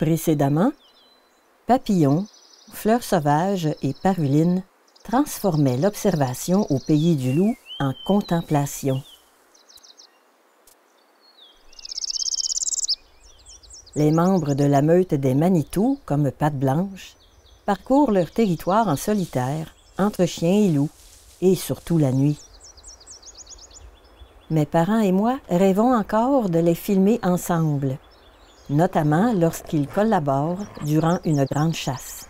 Précédemment, papillons, fleurs sauvages et parulines transformaient l'observation au pays du loup en contemplation. Les membres de la meute des Manitou, comme Patte Blanche, parcourent leur territoire en solitaire, entre chiens et loups, et surtout la nuit. Mes parents et moi rêvons encore de les filmer ensemble, notamment lorsqu'ils collaborent durant une grande chasse.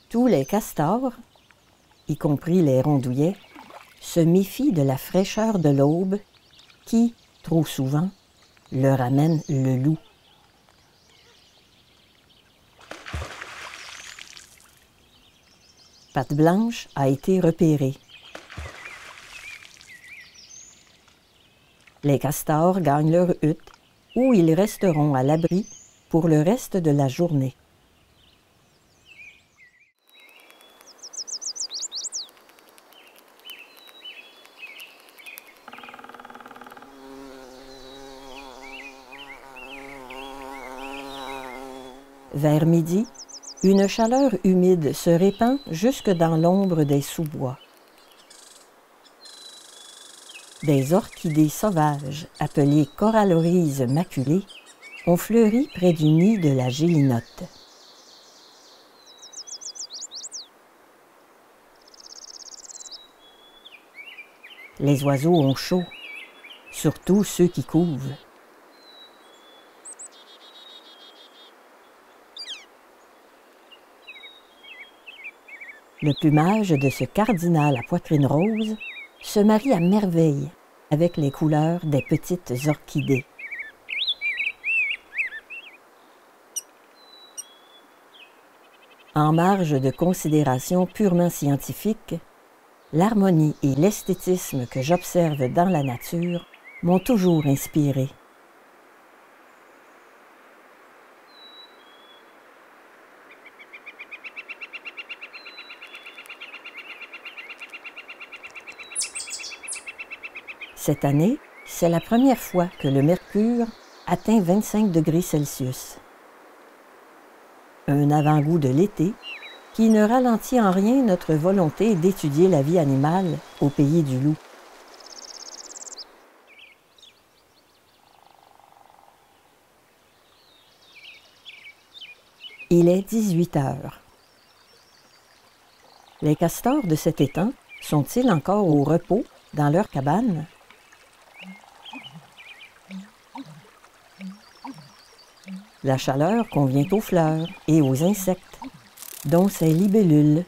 Tous les castors, y compris les rondouillets, se méfient de la fraîcheur de l'aube qui, trop souvent, leur amène le loup. Patte Blanche a été repérée. Les castors gagnent leur hutte où ils resteront à l'abri pour le reste de la journée. Vers midi, une chaleur humide se répand jusque dans l'ombre des sous-bois. Des orchidées sauvages, appelées corallorises maculées, ont fleuri près du nid de la gélinote. Les oiseaux ont chaud, surtout ceux qui couvent. Le plumage de ce cardinal à poitrine rose se marie à merveille avec les couleurs des petites orchidées. En marge de considérations purement scientifiques, l'harmonie et l'esthétisme que j'observe dans la nature m'ont toujours inspiré. Cette année, c'est la première fois que le mercure atteint 25 degrés Celsius. Un avant-goût de l'été qui ne ralentit en rien notre volonté d'étudier la vie animale au pays du loup. Il est 18 heures. Les castors de cet étang sont-ils encore au repos dans leur cabane? La chaleur convient aux fleurs et aux insectes, dont ces libellules,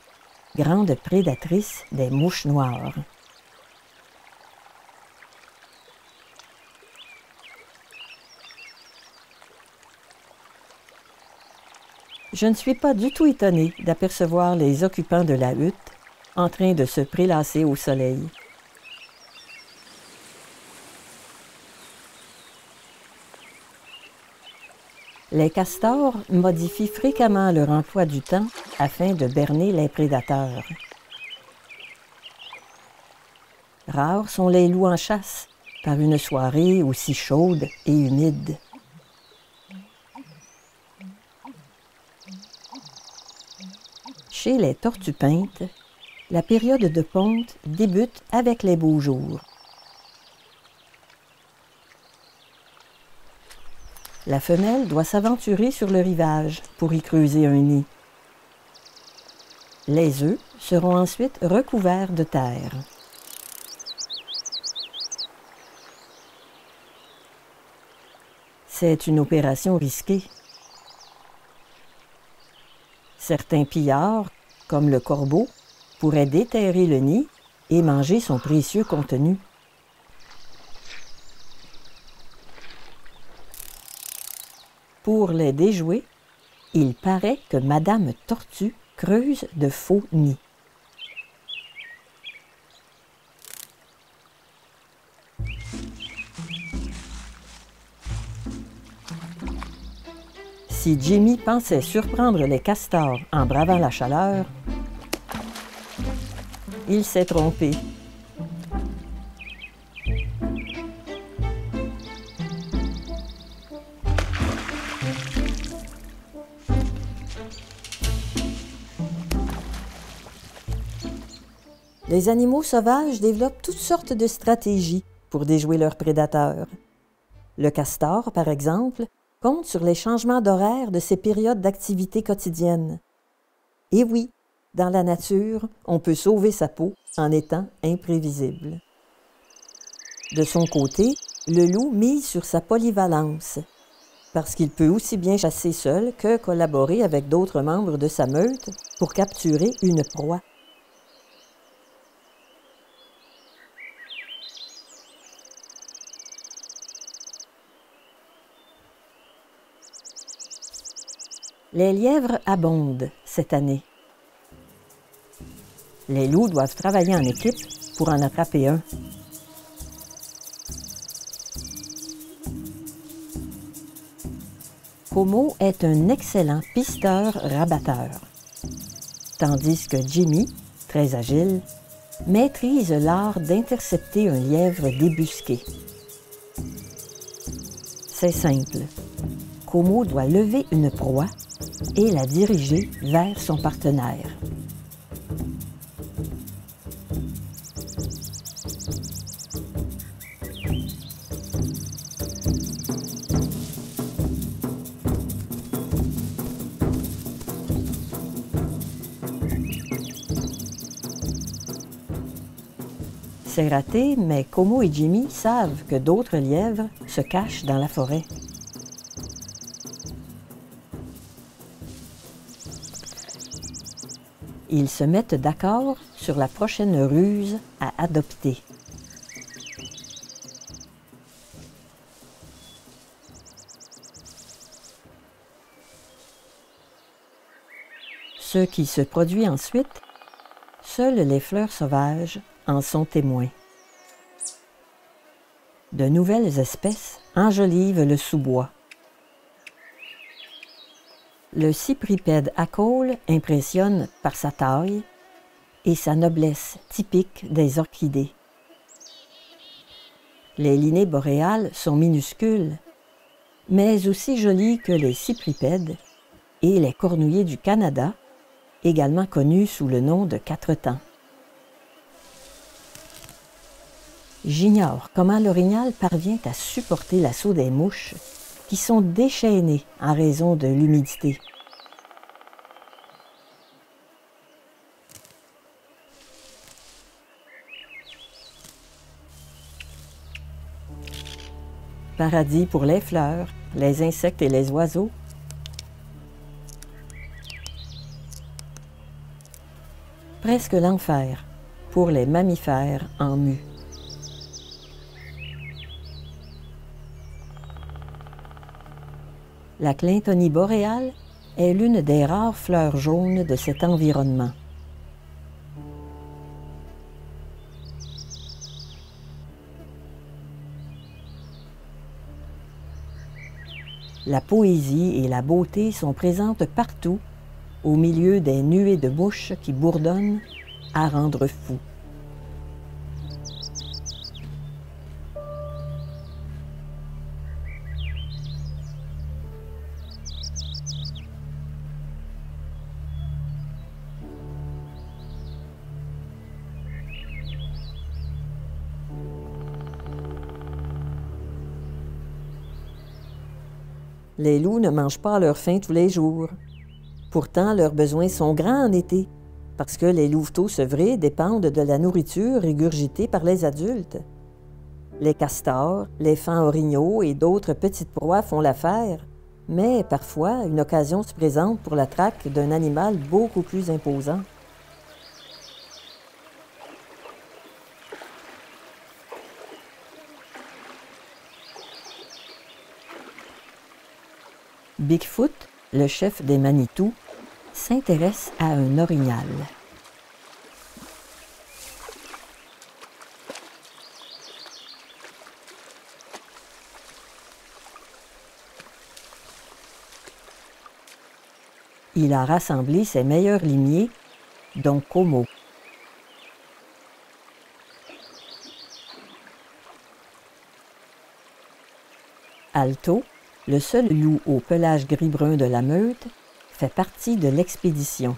grandes prédatrices des mouches noires. Je ne suis pas du tout étonnée d'apercevoir les occupants de la hutte en train de se prélasser au soleil. Les castors modifient fréquemment leur emploi du temps afin de berner les prédateurs. Rares sont les loups en chasse par une soirée aussi chaude et humide. Chez les tortues peintes, la période de ponte débute avec les beaux jours. La femelle doit s'aventurer sur le rivage pour y creuser un nid. Les œufs seront ensuite recouverts de terre. C'est une opération risquée. Certains pillards, comme le corbeau, pourraient déterrer le nid et manger son précieux contenu. Pour les déjouer, il paraît que Madame Tortue creuse de faux nids. Si Jimmy pensait surprendre les castors en bravant la chaleur, il s'est trompé. Les animaux sauvages développent toutes sortes de stratégies pour déjouer leurs prédateurs. Le castor, par exemple, compte sur les changements d'horaire de ses périodes d'activité quotidienne. Et oui, dans la nature, on peut sauver sa peau en étant imprévisible. De son côté, le loup mise sur sa polyvalence, parce qu'il peut aussi bien chasser seul que collaborer avec d'autres membres de sa meute pour capturer une proie. Les lièvres abondent cette année. Les loups doivent travailler en équipe pour en attraper un. Como est un excellent pisteur-rabatteur, tandis que Jimmy, très agile, maîtrise l'art d'intercepter un lièvre débusqué. C'est simple. Como doit lever une proie et la diriger vers son partenaire. C'est raté, mais Como et Jimmy savent que d'autres lièvres se cachent dans la forêt. Ils se mettent d'accord sur la prochaine ruse à adopter. Ce qui se produit ensuite, seules les fleurs sauvages en sont témoins. De nouvelles espèces enjolivent le sous-bois. Le cypripède à caules impressionne par sa taille et sa noblesse typique des orchidées. Les linées boréales sont minuscules, mais aussi jolies que les cypripèdes et les cornouillers du Canada, également connus sous le nom de quatre-temps. J'ignore comment l'orignal parvient à supporter l'assaut des mouches qui sont déchaînées en raison de l'humidité. Paradis pour les fleurs, les insectes et les oiseaux. Presque l'enfer pour les mammifères en mue. La Clintonie boréale est l'une des rares fleurs jaunes de cet environnement. La poésie et la beauté sont présentes partout, au milieu des nuées de mouches qui bourdonnent à rendre fou. Les loups ne mangent pas à leur faim tous les jours. Pourtant, leurs besoins sont grands en été, parce que les louveteaux sevrés dépendent de la nourriture régurgitée par les adultes. Les castors, les faons orignaux et d'autres petites proies font l'affaire, mais parfois une occasion se présente pour la traque d'un animal beaucoup plus imposant. Bigfoot, le chef des Manitou, s'intéresse à un orignal. Il a rassemblé ses meilleurs limiers, dont Como. Alto, le seul loup au pelage gris-brun de la meute, fait partie de l'expédition.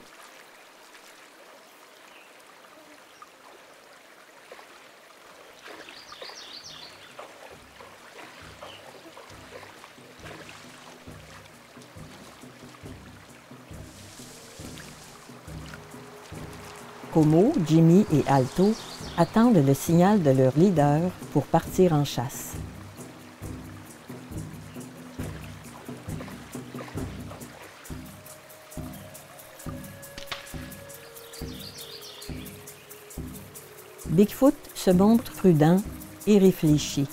Como, Jimmy et Alto attendent le signal de leur leader pour partir en chasse. Bigfoot se montre prudent et réfléchi.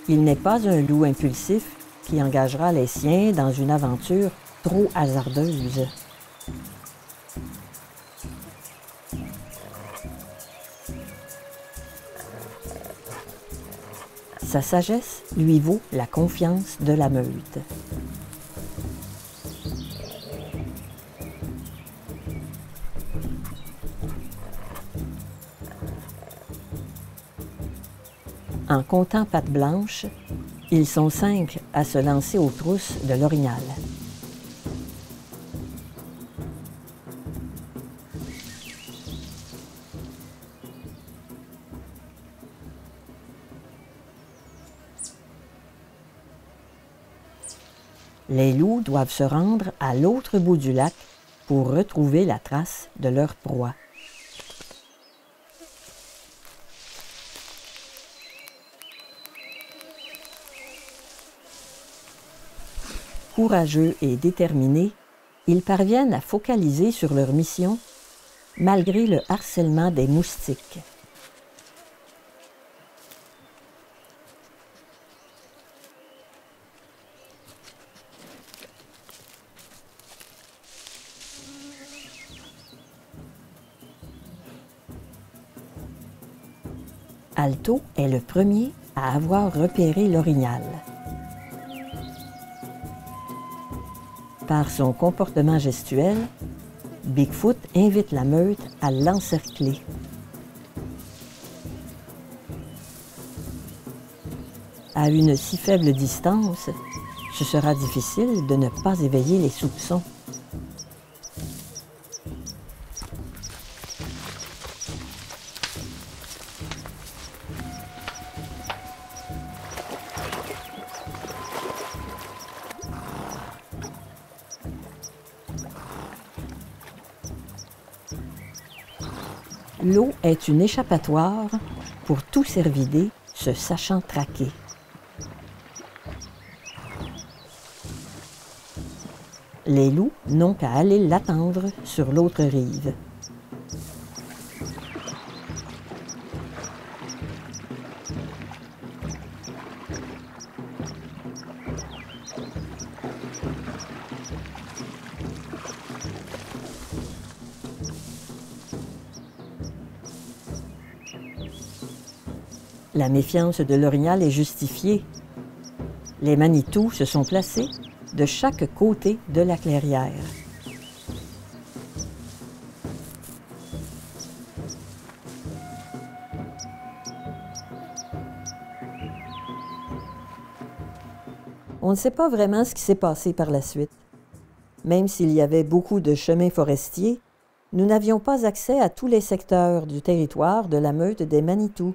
Il n'est pas un loup impulsif qui engagera les siens dans une aventure trop hasardeuse. Sa sagesse lui vaut la confiance de la meute. En comptant patte blanche, ils sont 5 à se lancer aux trousses de l'orignal. Les loups doivent se rendre à l'autre bout du lac pour retrouver la trace de leur proie. Courageux et déterminés, ils parviennent à focaliser sur leur mission malgré le harcèlement des moustiques. Alto est le premier à avoir repéré l'orignal. Par son comportement gestuel, Bigfoot invite la meute à l'encercler. À une si faible distance, ce sera difficile de ne pas éveiller les soupçons. L'eau est une échappatoire pour tout cervidé se sachant traquer. Les loups n'ont qu'à aller l'attendre sur l'autre rive. La méfiance de l'orignal est justifiée. Les Manitou se sont placés de chaque côté de la clairière. On ne sait pas vraiment ce qui s'est passé par la suite. Même s'il y avait beaucoup de chemins forestiers, nous n'avions pas accès à tous les secteurs du territoire de la meute des Manitou.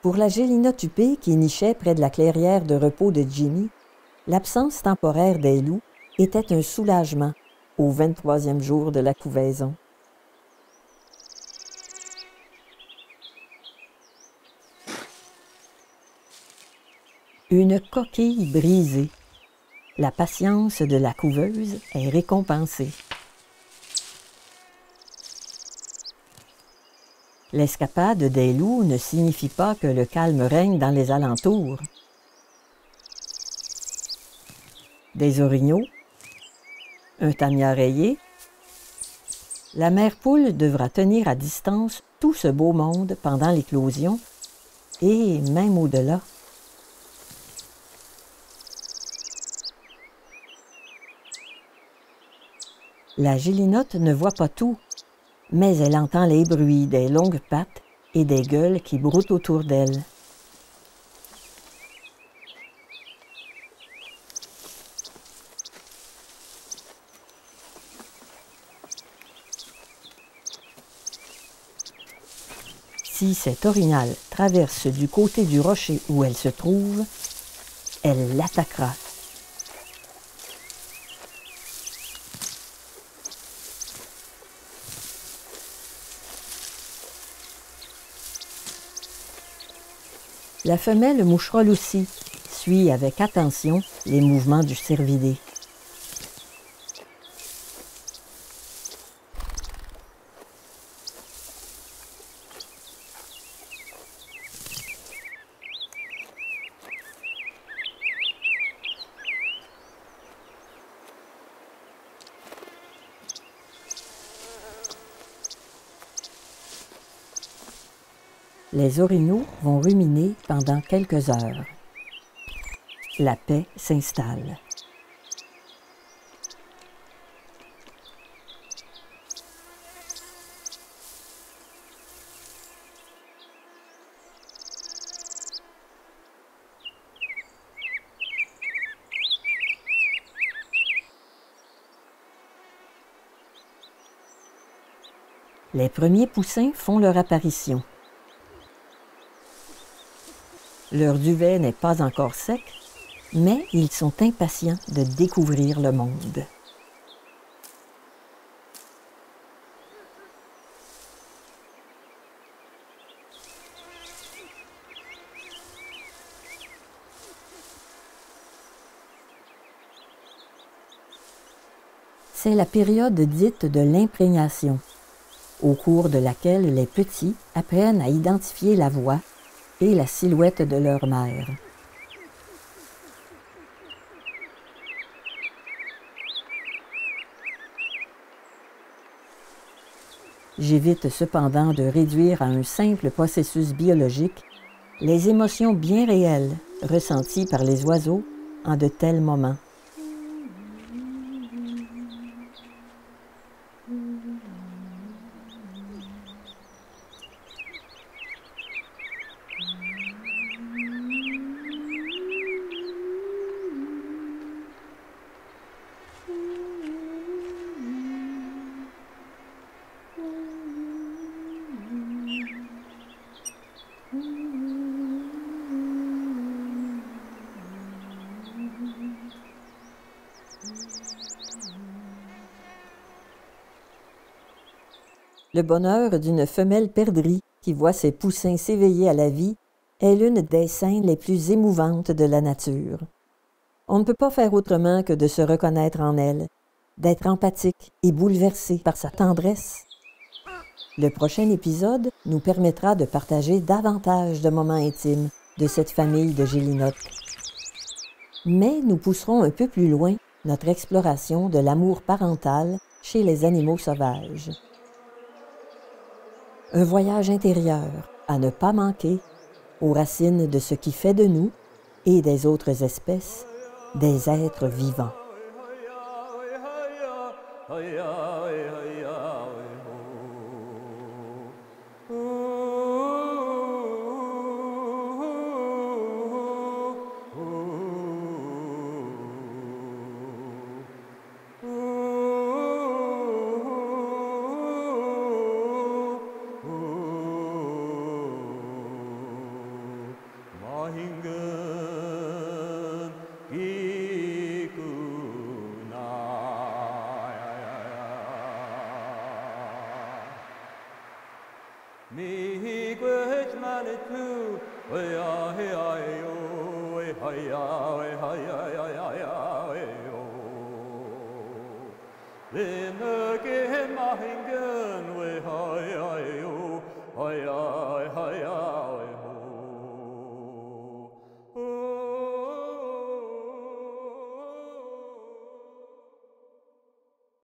Pour la Gélinotupée qui nichait près de la clairière de repos de Jimmy, l'absence temporaire des loups était un soulagement au 23e jour de la couvaison. Une coquille brisée. La patience de la couveuse est récompensée. L'escapade des loups ne signifie pas que le calme règne dans les alentours. Des orignaux, un tanière rayé. La mère poule devra tenir à distance tout ce beau monde pendant l'éclosion et même au-delà. La gélinotte ne voit pas tout, mais elle entend les bruits des longues pattes et des gueules qui broutent autour d'elle. Si cet orignal traverse du côté du rocher où elle se trouve, elle l'attaquera. La femelle moucherolle aussi suit avec attention les mouvements du cervidé. Les orignaux vont ruminer pendant quelques heures. La paix s'installe. Les premiers poussins font leur apparition. Leur duvet n'est pas encore sec, mais ils sont impatients de découvrir le monde. C'est la période dite de l'imprégnation, au cours de laquelle les petits apprennent à identifier la voix et la silhouette de leur mère. J'évite cependant de réduire à un simple processus biologique les émotions bien réelles ressenties par les oiseaux en de tels moments. Le bonheur d'une femelle perdrix qui voit ses poussins s'éveiller à la vie est l'une des scènes les plus émouvantes de la nature. On ne peut pas faire autrement que de se reconnaître en elle, d'être empathique et bouleversé par sa tendresse. Le prochain épisode nous permettra de partager davantage de moments intimes de cette famille de gélinottes. Mais nous pousserons un peu plus loin notre exploration de l'amour parental chez les animaux sauvages. Un voyage intérieur à ne pas manquer aux racines de ce qui fait de nous et des autres espèces des êtres vivants. Mi quet manet tu, oi ai ai oi Linne gehen machen gehen we hi hi hi hi hi